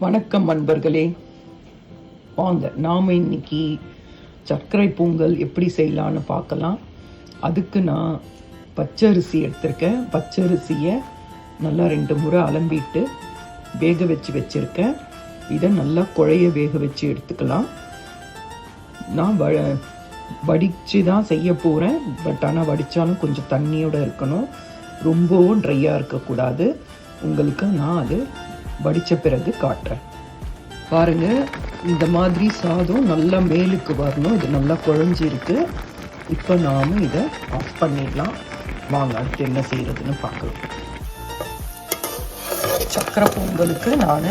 வணக்கம் நண்பர்களே, வாங்க நாம இன்னைக்கு சர்க்கரை பொங்கல் எப்படி செய்யலான்னு பார்க்கலாம். அதுக்கு நான் பச்சரிசி எடுத்திருக்கேன். பச்சரிசியை நல்லா 2 முறை அலம்பிட்டு வேக வச்சுருக்கேன். இதை நல்லா குழைய வேக வச்சு எடுத்துக்கலாம். நான் வடித்து தான் செய்ய போகிறேன். பட் ஆனால் வடித்தாலும் கொஞ்சம் தண்ணியோடு இருக்கணும், ரொம்பவும் ட்ரையாக இருக்கக்கூடாது. உங்களுக்கு நான் அது வடித்த பிறகு காட்டுறேன். பாருங்கள், இந்த மாதிரி சாதம் நல்லா மேலுக்கு வரணும். இது நல்லா குழஞ்சிருக்கு. இப்போ நாம் இதை ஆஃப் பண்ணிடலாம். வாங்க அடுத்து என்ன செய்கிறதுன்னு பார்க்கலாம். சக்கரை பொங்கலுக்கு நான்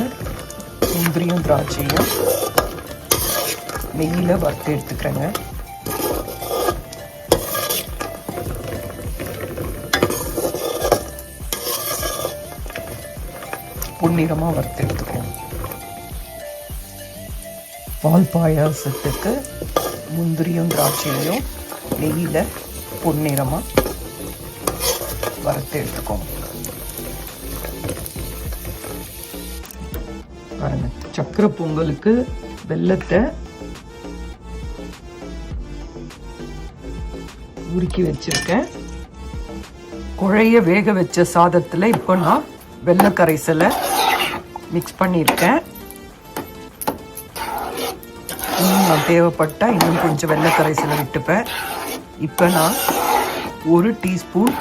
முந்திரியும் திராட்சையும் நெய்யில் வறுத்து எடுத்துக்கிறேங்க. பொன்னிறமாக வறுத்து எடுத்துக்கோங்க. பால் பாயாசத்துக்கு முந்திரியும் திராட்சையும் நெய்யில் பொன்னிறமாக வறுத்து எடுத்துக்கோங்க. பாருங்க, சக்கரை பொங்கலுக்கு வெல்லத்தை உருக்கி வச்சிருக்கேன். குழைய வேக வச்ச சாதத்தில் இப்போ நான் வெள்ளை கரைசலை மிக்ஸ் பண்ணியிருக்கேன். இன்னும் தேவைப்பட்டால் இன்னும் கொஞ்சம் வெள்ளை கரைசலை விட்டுப்பேன். இப்போ நான் 1 டீஸ்பூன்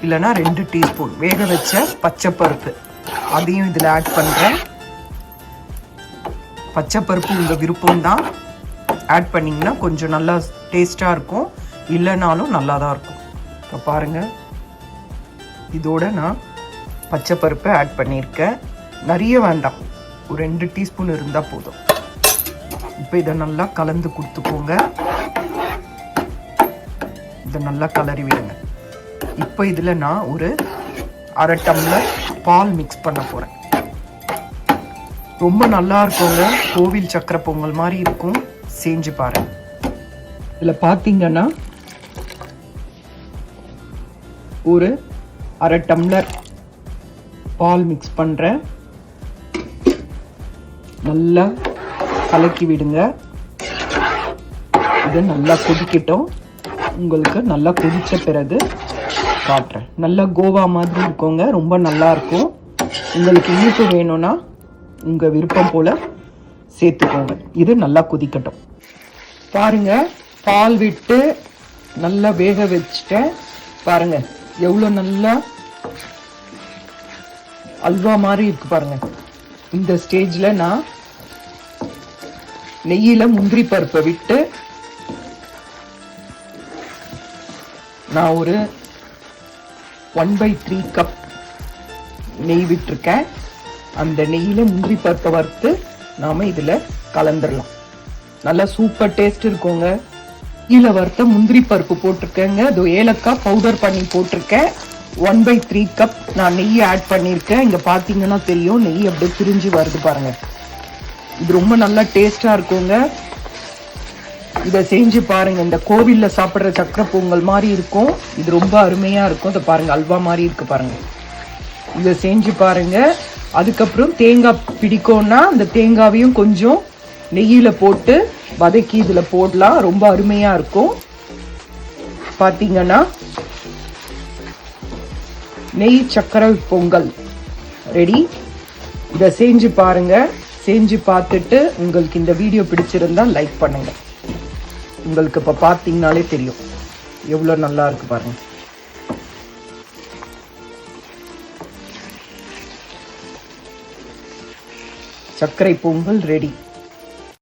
இல்லைன்னா 2 டீஸ்பூன் வேக வச்ச பச்சைப்பருப்பு அதையும் இதில் ஆட் பண்ணுறேன். பச்சைப்பருப்பு உங்கள் விருப்பம்தான், ஆட் பண்ணிங்கன்னா கொஞ்சம் நல்லா டேஸ்ட்டாக இருக்கும், இல்லைனாலும் நல்லா தான் இருக்கும். இப்போ பாருங்கள், இதோட நான் பச்சைப்பருப்பை ஆட் பண்ணியிருக்கேன். நிறைய வேண்டாம், ஒரு 2 டீஸ்பூன் இருந்தால் போதும். இப்போ இதை நல்லா கலந்து கொடுத்துக்கோங்க. இதை நல்லா கலரி விடுங்க. இப்போ இதில் நான் ஒரு 1/2 டம்ளர் பால் மிக்ஸ் பண்ண போகிறேன். ரொம்ப நல்லா இருக்குங்க, கோவில் சக்கரை பொங்கல் மாதிரி இருக்கும். செஞ்சு பாருங்க. இதில் பார்த்தீங்கன்னா ஒரு 1/2 டம்ளர் பால் மிக்ஸ் பண்ணுறேன். நல்லா கலக்கி விடுங்க. இது நல்லா கொதிக்கட்டும். உங்களுக்கு நல்லா கொதித்த பிறகு காட்டுறேன். நல்லா கோவா மாதிரி இருக்குங்க, ரொம்ப நல்லா இருக்கும். உங்களுக்கு இனிப்பு வேணும்னா உங்கள் விருப்பம் போல் சேர்த்துக்கோங்க. இது நல்லா கொதிக்கட்டும். பாருங்க, பால் விட்டு நல்லா வேக வச்சுட்டேன். பாருங்க எவ்வளோ நல்லா அல்வா மாதிரி இருக்கு பாருங்க. இந்த ஸ்டேஜில் நான் நெய்யில் முந்திரி பருப்பை விட்டு நான் ஒரு 1/3 கப் நெய் விட்டுருக்கேன். அந்த நெய்யில் முந்திரி பருப்பை வறுத்து நாம் இதில் கலந்துடலாம். நல்லா சூப்பர் டேஸ்ட் இருக்குங்க. கீழே வறுத்த முந்திரி பருப்பு போட்டிருக்கேங்க. அது ஏலக்காய் பவுடர் பண்ணி போட்டிருக்கேன். 1/3 கப் நான் நெய்யை ஆட் பண்ணியிருக்கேன். இங்கே பார்த்தீங்கன்னா தெரியும், நெய் அப்படியே பிரிஞ்சு வருது பாருங்க. இது ரொம்ப நல்லா டேஸ்டாக இருக்குங்க. இதை செஞ்சு பாருங்க. இந்த கோவிலில் சாப்பிட்ற சக்கரை பொங்கல் மாதிரி இருக்கும். இது ரொம்ப அருமையாக இருக்கும். இதை பாருங்க, அல்வா மாதிரி இருக்கு பாருங்க. இதை செஞ்சு பாருங்க. அதுக்கப்புறம் தேங்காய் பிடிக்கும்னா அந்த தேங்காவையும் கொஞ்சம் நெய்யில் போட்டு வதக்கி இதில் போடலாம். ரொம்ப அருமையாக இருக்கும். பார்த்தீங்கன்னா நெய் சக்கரை பொங்கல் ரெடி. இதை செஞ்சு பாருங்க. செஞ்சு பார்த்துட்டு உங்களுக்கு இந்த வீடியோ பிடிச்சிருந்தா லைக் பண்ணுங்க. உங்களுக்கு இப்போ பார்த்தீங்கனாலே தெரியும் எவ்வளோ நல்லா இருக்கு பாருங்க. சர்க்கரை பொங்கல் ரெடி.